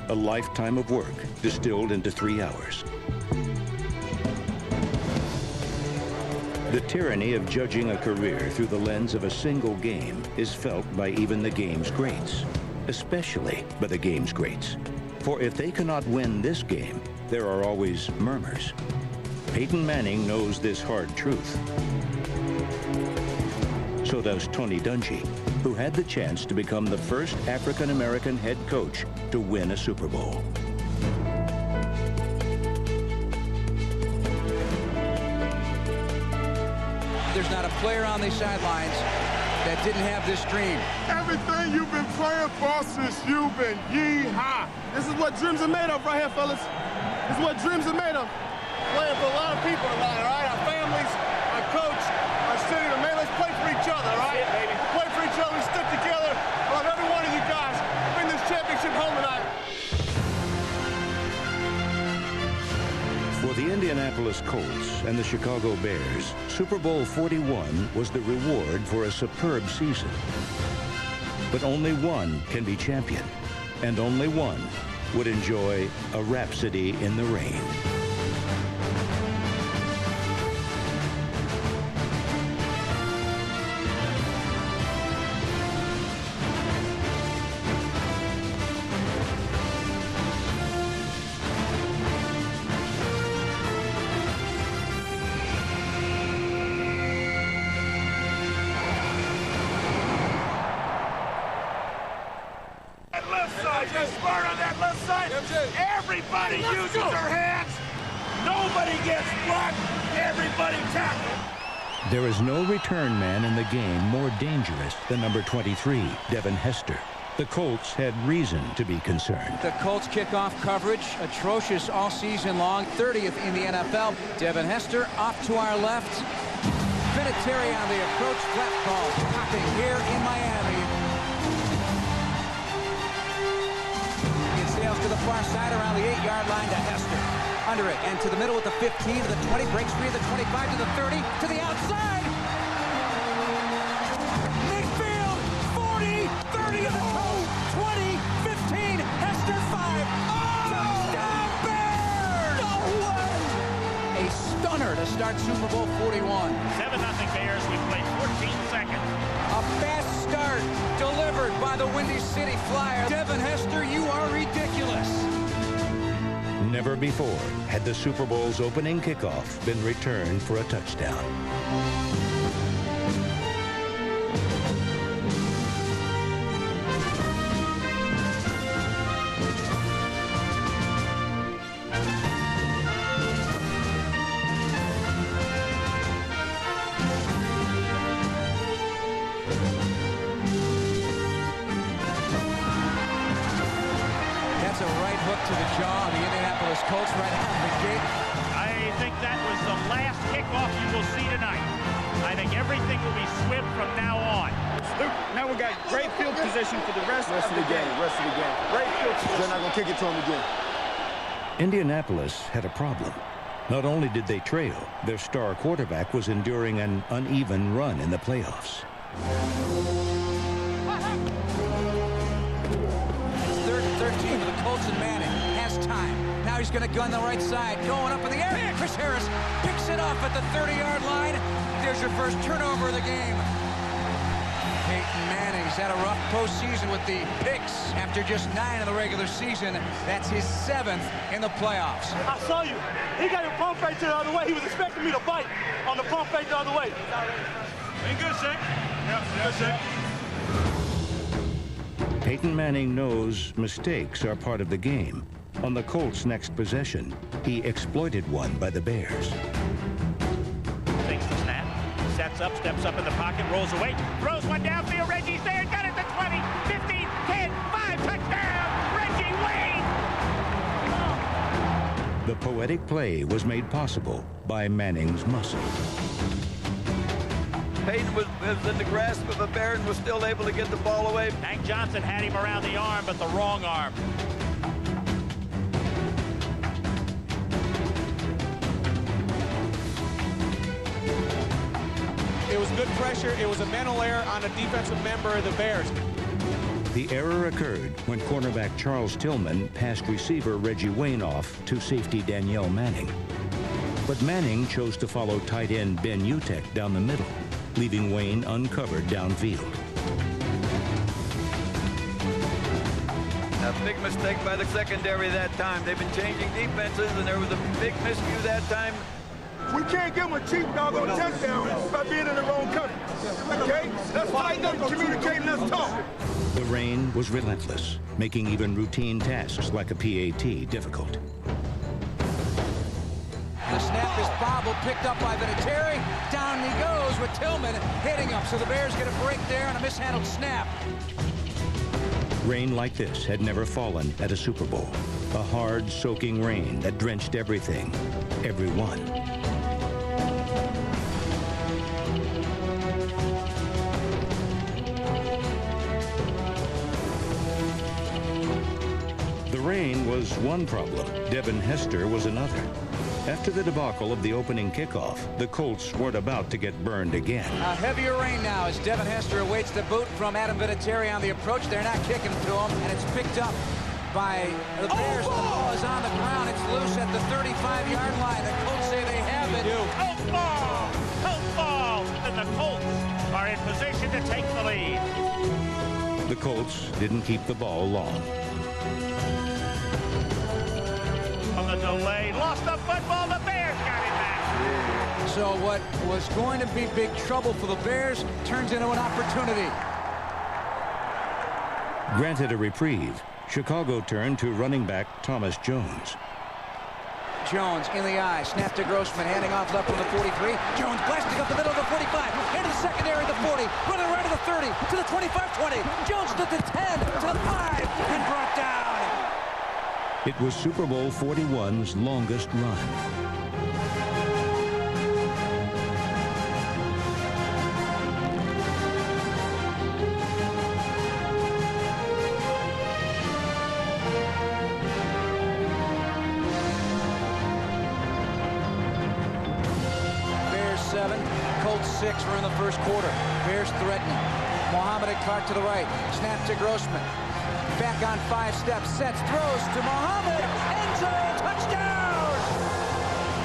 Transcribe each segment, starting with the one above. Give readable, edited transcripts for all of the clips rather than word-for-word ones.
a lifetime of work distilled into 3 hours. The tyranny of judging a career through the lens of a single game is felt by even the game's greats, especially by the game's greats. For if they cannot win this game, there are always murmurs. Peyton Manning knows this hard truth. So does Tony Dungy, who had the chance to become the first African-American head coach to win a Super Bowl. There's not a player on these sidelines that didn't have this dream. Everything you've been praying for since you've been yee-haw. This is what dreams are made of right here, fellas. This is what dreams are made of. Playing for a lot of people tonight, all right? Our families, our coach, our city. Man, let's play for each other, all right? Yeah, baby. We play for each other, we stick together. I love every one of you guys. Bring this championship home tonight. For the Indianapolis Colts and the Chicago Bears, Super Bowl 41 was the reward for a superb season. But only one can be champion, and only one would enjoy a rhapsody in the rain. Everybody uses their hands. Nobody gets blocked. Everybody tackled. There is no return man in the game more dangerous than number 23, Devin Hester. The Colts had reason to be concerned. The Colts kickoff coverage, atrocious all season long, 30th in the NFL. Devin Hester off to our left. Vinatieri on the approach, flat ball popping here in Miami. To the far side around the 8-yard line to Hester. Under it and to the middle with the 15 to the 20. Breaks free of the 25 to the 30 to the outside. Midfield 40, 30 to the 20, 15. Hester 5. Oh! Touchdown Bears! No way! A stunner to start Super Bowl 41. 7-0 Bears. We played 14 seconds. A fast start delivered by the Windy City Flyer. Devin Hester, you are ridiculous. Never before had the Super Bowl's opening kickoff been returned for a touchdown. To the jaw of the Indianapolis Colts right out of the gate. I think that was the last kickoff you will see tonight. I think everything will be swift from now on. Now we got great field position for the rest of the game. Great field position. They're not going to kick it to him again. Indianapolis had a problem. Not only did they trail, their star quarterback was enduring an uneven run in the playoffs. Third and 13 for the Colts and Manning. Has time. Now he's going to gun the right side. Going up in the air. Chris Harris picks it off at the 30-yard line. There's your first turnover of the game. Peyton Manning's had a rough postseason with the picks after just 9 in the regular season. That's his 7th in the playoffs. I saw you. He got your pump fake to the other way. He was expecting me to bite on the pump fake the other way. Ain't good, Shaq. Yeah, good, Shaq. Peyton Manning knows mistakes are part of the game. On the Colts' next possession, he exploited one by the Bears. Takes the snap, sets up, steps up in the pocket, rolls away, throws one downfield. Reggie's there, got it to 20, 15, 10, 5, touchdown, Reggie Wayne! The poetic play was made possible by Manning's muscle. Peyton was in the grasp of a bear and was still able to get the ball away. Hank Johnson had him around the arm, but the wrong arm. It was good pressure. It was a mental error on a defensive member of the Bears. The error occurred when cornerback Charles Tillman passed receiver Reggie Wayne off to safety Danielle Manning. But Manning chose to follow tight end Ben Utek down the middle, leaving Wayne uncovered downfield. A big mistake by the secondary that time. They've been changing defenses, and there was a big miscue that time. We can't give them a cheap doggone touchdown by being in the wrong country. Okay? Let's tighten up, communicate, and let's talk. The rain was relentless, making even routine tasks like a PAT difficult. The snap is bobbled, picked up by Vinatieri. Down he goes with Tillman hitting him. So the Bears get a break there on a mishandled snap. Rain like this had never fallen at a Super Bowl. A hard, soaking rain that drenched everything, everyone. The rain was one problem. Devin Hester was another. After the debacle of the opening kickoff, the Colts weren't about to get burned again. A heavier rain now as Devin Hester awaits the boot from Adam Vinatieri on the approach. They're not kicking it to him, and it's picked up by the Bears. The ball is on the ground. It's loose at the 35-yard line. The Colts say they have it. Colt ball! Colt ball! And the Colts are in position to take the lead. The Colts didn't keep the ball long. On the delay, lost the football, the Bears got it back. So what was going to be big trouble for the Bears turns into an opportunity. Granted a reprieve, Chicago turned to running back Thomas Jones. Jones in the eye, snap to Grossman, handing off left from the 43. Jones blasting up the middle of the 45, into the secondary, the 40, running right to the 30, to the 25-20. Jones to the 10, to the 5, and brought down. It was Super Bowl 41's longest run. Bears 7, Colts 6. We're in the first quarter. Bears threatening. Mohamed and Clark to the right. Snap to Grossman. Back on 5 steps, sets, throws to Mohamed. End zone, touchdown!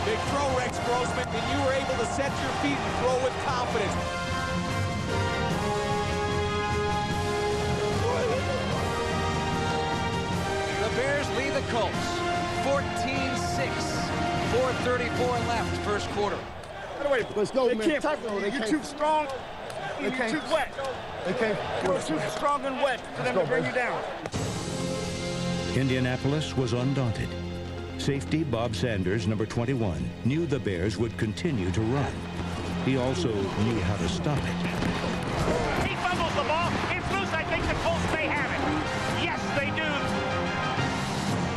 Big throw, Rex Grossman, and you were able to set your feet and throw with confidence. The Bears lead the Colts 14-6. 4:34 left, first quarter. Let's go, man. You're too strong. You're too wet. You're too strong and wet for them to bring you down. Indianapolis was undaunted. Safety Bob Sanders, number 21, knew the Bears would continue to run. He also knew how to stop it. He fumbles the ball. It's loose. I think the Colts may have it. Yes, they do.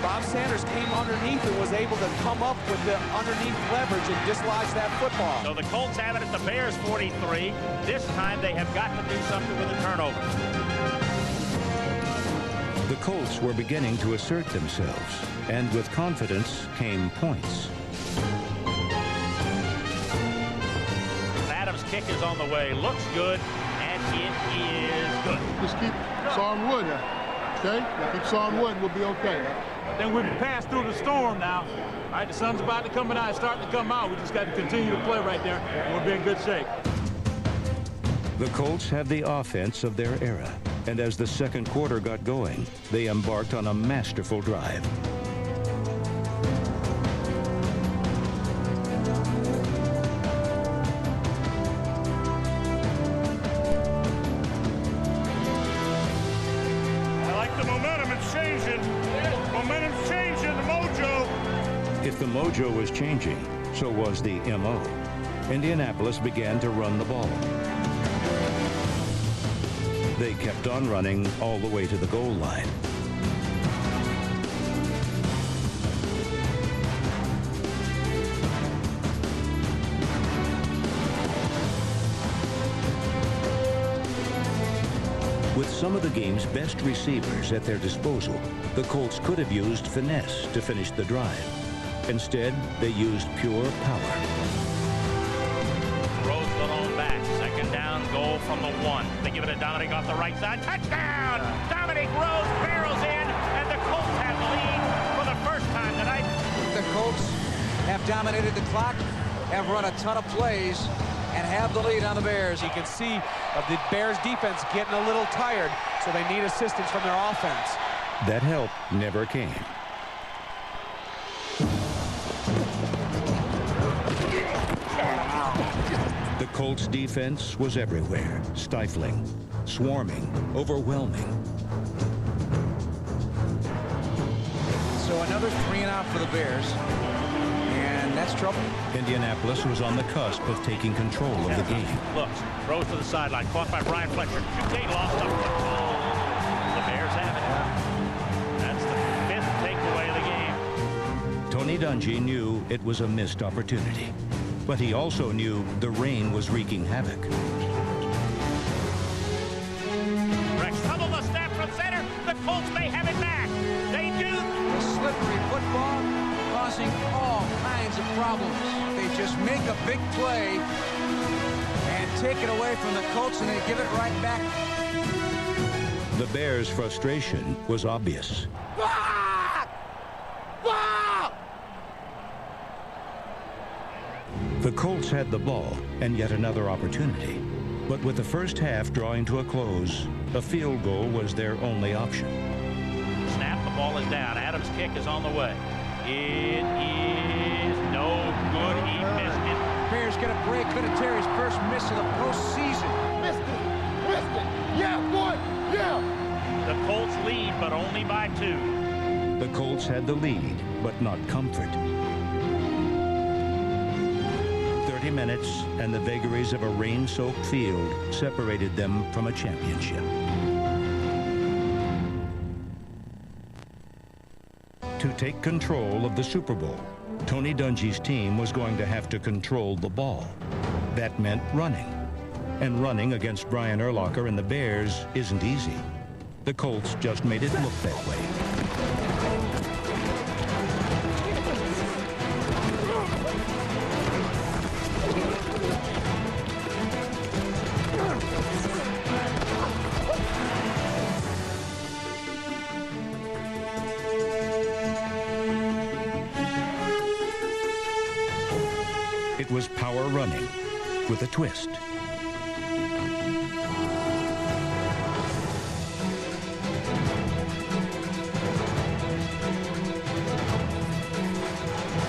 Bob Sanders came underneath and was able to come up with the underneath leverage and dislodge that football. So the Colts have it at the Bears 43. This time they have got to do something with a turnover. The Colts were beginning to assert themselves, and with confidence came points. Adams' kick is on the way. Looks good, and it is good. Just keep sawing wood, okay? Keep sawing wood, we'll be okay. Then we've passed through the storm now. All right, the sun's about to come out, it's starting to come out. We just got to continue to play right there, and we'll be in good shape. The Colts have the offense of their era, and as the second quarter got going, they embarked on a masterful drive. I like the momentum, it's changing. Momentum's changing, the mojo. If the mojo was changing, so was the MO. Indianapolis began to run the ball. They kept on running all the way to the goal line. With some of the game's best receivers at their disposal, the Colts could have used finesse to finish the drive. Instead, they used pure power. Throws the lone back. Second down, goal from the 1. They give it to Dominic off the right side. Touchdown! Dominic Dominic Rose barrels in, and the Colts have the lead for the first time tonight. The Colts have dominated the clock, have run a ton of plays, and have the lead on the Bears. You can see the Bears defense getting a little tired, so they need assistance from their offense. That help never came. The Colts defense was everywhere, stifling, swarming, overwhelming. So another 3 and out for the Bears, and that's trouble. Indianapolis was on the cusp of taking control of the game. Looks, throws to the sideline, caught by Brian Fletcher. They lost the football. The Bears have it. That's the 5th takeaway of the game. Tony Dungy knew it was a missed opportunity, but he also knew the rain was wreaking havoc. Rex Hubble, the snap from center. The Colts may have it back. They do. A slippery football causing all kinds of problems. They just make a big play and take it away from the Colts, and they give it right back. The Bears' frustration was obvious. The Colts had the ball and yet another opportunity. But with the first half drawing to a close, a field goal was their only option. Snap, the ball is down. Adams' kick is on the way. It is no good. He missed it. Bears get a break. Terry's first miss of the postseason. Missed it. Missed it. Yeah, boy. Yeah. The Colts lead, but only by 2. The Colts had the lead, but not comfort. 30 minutes and the vagaries of a rain-soaked field separated them from a championship. To take control of the Super Bowl, Tony Dungy's team was going to have to control the ball. That meant running. And running against Brian Urlacher and the Bears isn't easy. The Colts just made it look that way. It was power running with a twist.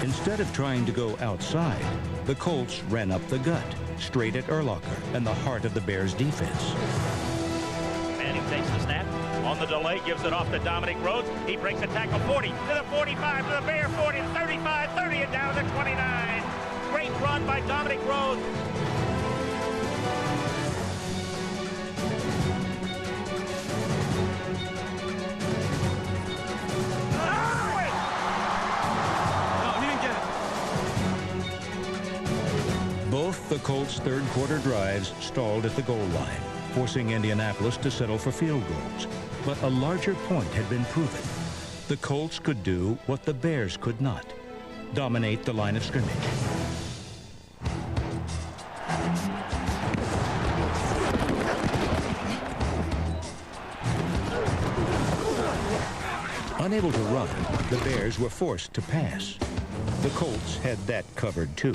Instead of trying to go outside, the Colts ran up the gut, straight at Urlacher and the heart of the Bears' defense. Manning takes the snap. On the delay, gives it off to Dominic Rhodes. He breaks a tackle 40 to the 45 to the Bear 40 to 35, 30 and down to 29. Great run by Dominic Rhodes. Both the Colts' third-quarter drives stalled at the goal line, forcing Indianapolis to settle for field goals. But a larger point had been proven. The Colts could do what the Bears could not: dominate the line of scrimmage. Unable to run, the Bears were forced to pass. The Colts had that covered too.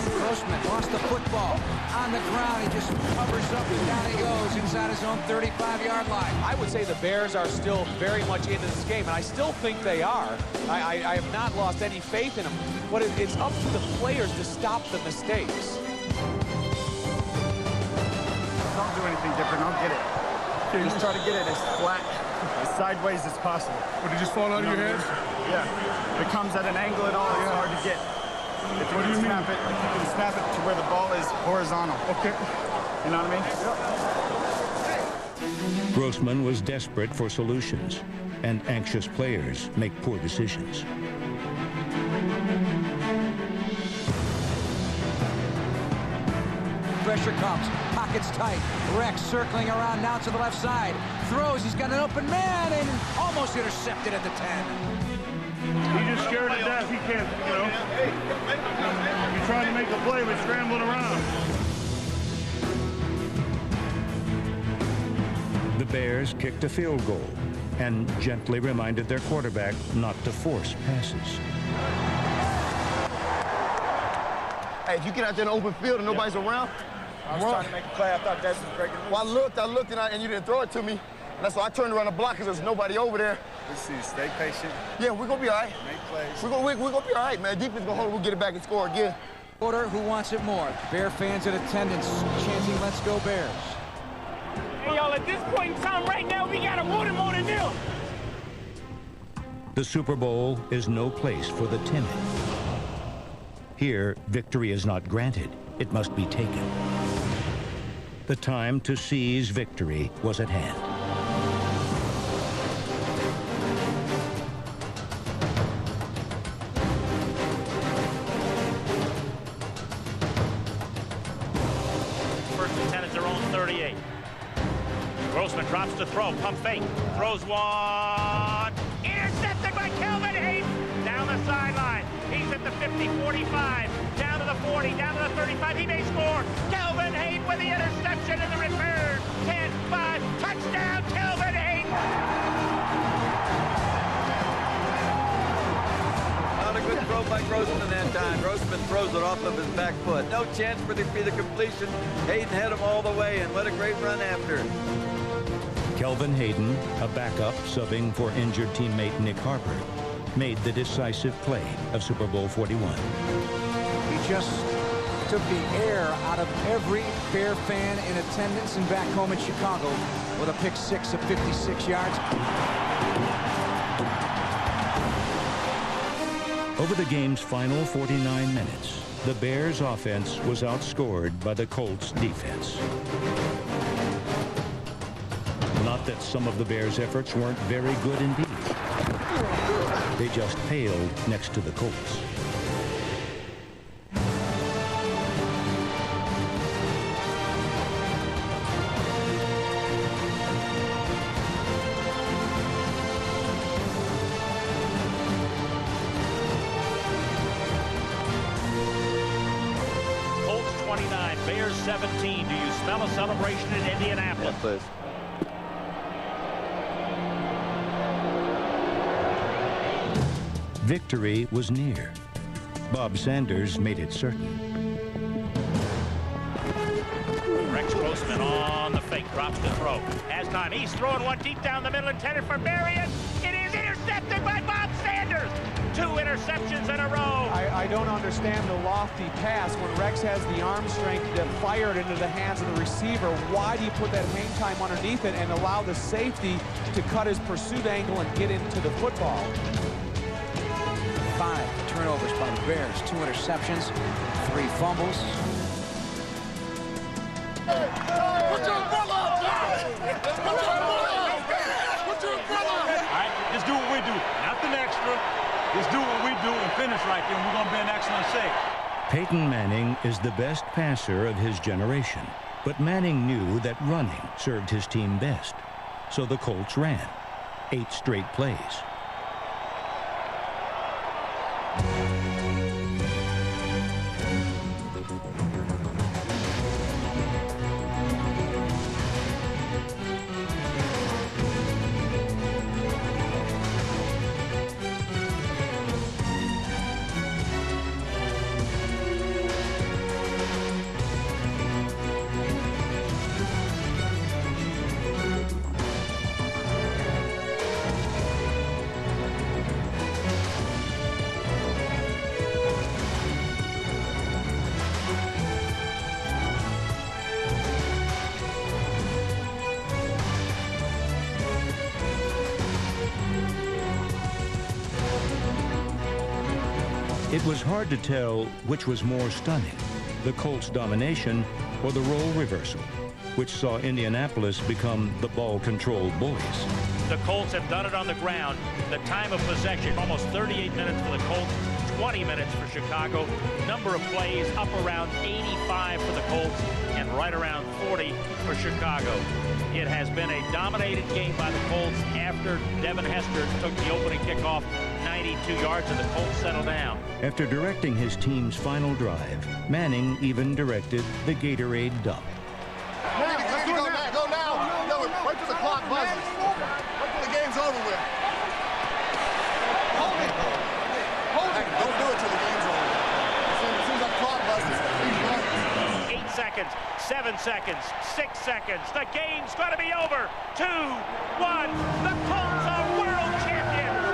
Grossman lost the football on the ground. He just covers up and down he goes inside his own 35-yard line. I would say the Bears are still very much into this game, and I still think they are. I have not lost any faith in them, but it's up to the players to stop the mistakes. Don't do anything different. I'll get it. Just try to get it as flat, as sideways as possible. Would it just fall out of your hands? Yeah. If it comes at an angle at all, it's hard to get. If you can snap it, like you can snap it to where the ball is horizontal. Okay. You know what I mean? Grossman was desperate for solutions, and anxious players make poor decisions. Pressure comes, pockets tight. Rex circling around now to the left side. Throws, he's got an open man, and almost intercepted at the 10. He's just scared to death. He can't, you know. He's trying to make a play, but scrambling around. The Bears kicked a field goal and gently reminded their quarterback not to force passes. Hey, if you get out there in the open field and nobody's around, I was trying to make a play. I thought that's was breaking. Well, I looked, and you didn't throw it to me. That's why I turned around the block because there's nobody over there. Let's see, stay patient. Yeah, we're going to be all right. Make plays. We're going to be all right, man. Defense going to hold it. We'll get it back and score again. Order, who wants it more? Bear fans in attendance chanting, "Let's go Bears." Hey, y'all, at this point in time right now, we got to want it more than nil. The Super Bowl is no place for the timid. Here, victory is not granted. It must be taken. The time to seize victory was at hand. First and 10 at their own 38. Grossman drops to throw, pump fake, throws one. Intercepted by Kelvin Hayden down the sideline. He's at the 50, 45, down to the 40, down to the 35. He may score. Kelvin Hayden with the interception and the return. 10, 5, touchdown, Kelvin Hayden. Not a good throw by Grossman that time. Grossman throws it off of his back foot. No chance for it to be the completion. Hayden had him all the way, and what a great run after. Kelvin Hayden, a backup subbing for injured teammate Nick Harper, made the decisive play of Super Bowl 41. He just took the air out of every Bear fan in attendance and back home in Chicago with a pick six of 56 yards. Over the game's final 49 minutes, the Bears' offense was outscored by the Colts' defense. Not that some of the Bears' efforts weren't very good indeed. They just paled next to the Colts. Colts 29, Bears 17. Do you smell a celebration in Indianapolis? Please. Victory was near. Bob Sanders made it certain. Rex Grossman on the fake, drops to throw. Has time. He's throwing one deep down the middle, intended for Marion. It is intercepted by Bob Sanders. 2 interceptions in a row. I don't understand the lofty pass when Rex has the arm strength to fire it into the hands of the receiver. Why do you put that hang time underneath it and allow the safety to cut his pursuit angle and get into the football? 5 turnovers by the Bears, 2 interceptions, 3 fumbles. Put your umbrella up, guys! Put your umbrella up! Put your umbrella up! All right, just do what we do. Nothing extra. Just do what we do and finish right there, and we're going to be an excellent save. Peyton Manning is the best passer of his generation, but Manning knew that running served his team best. So the Colts ran 8 straight plays. It was hard to tell which was more stunning, the Colts' domination or the role reversal, which saw Indianapolis become the ball-controlled boys. The Colts have done it on the ground. The time of possession, almost 38 minutes for the Colts, 20 minutes for Chicago. Number of plays up around 85 for the Colts and right around 40 for Chicago. It has been a dominated game by the Colts after Devin Hester took the opening kickoff 92 yards and the Colts settled down. After directing his team's final drive, Manning even directed the Gatorade dump. Go now. Go, wait till the clock 7 seconds, 6 seconds. The game's going to be over. 2, 1. The Colts are world champions.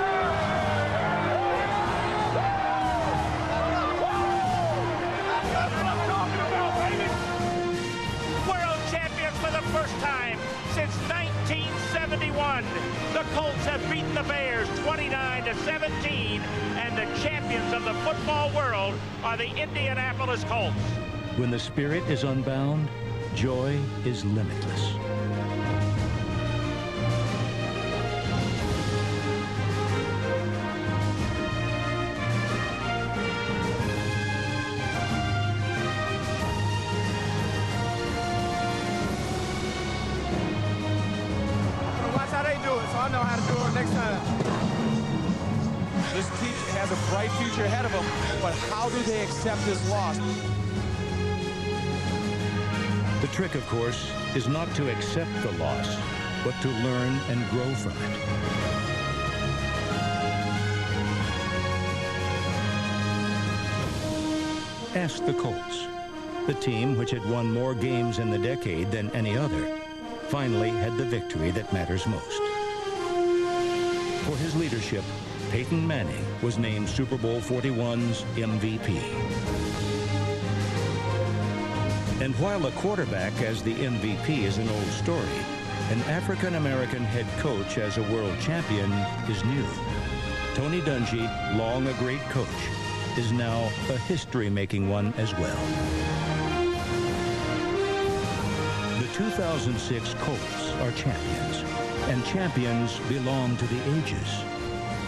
World champions for the first time since 1971. The Colts have beaten the Bears 29-17, and the champions of the football world are the Indianapolis Colts. When the spirit is unbound, joy is limitless. Watch how they do it, so I know how to do it next time. This team has a bright future ahead of them, but how do they accept this loss? The trick, of course, is not to accept the loss, but to learn and grow from it. Ask the Colts. The team, which had won more games in the decade than any other, finally had the victory that matters most. For his leadership, Peyton Manning was named Super Bowl 41's MVP. And while a quarterback as the MVP is an old story, an African-American head coach as a world champion is new. Tony Dungy, long a great coach, is now a history-making one as well. The 2006 Colts are champions, and champions belong to the ages,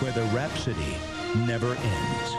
where the rhapsody never ends.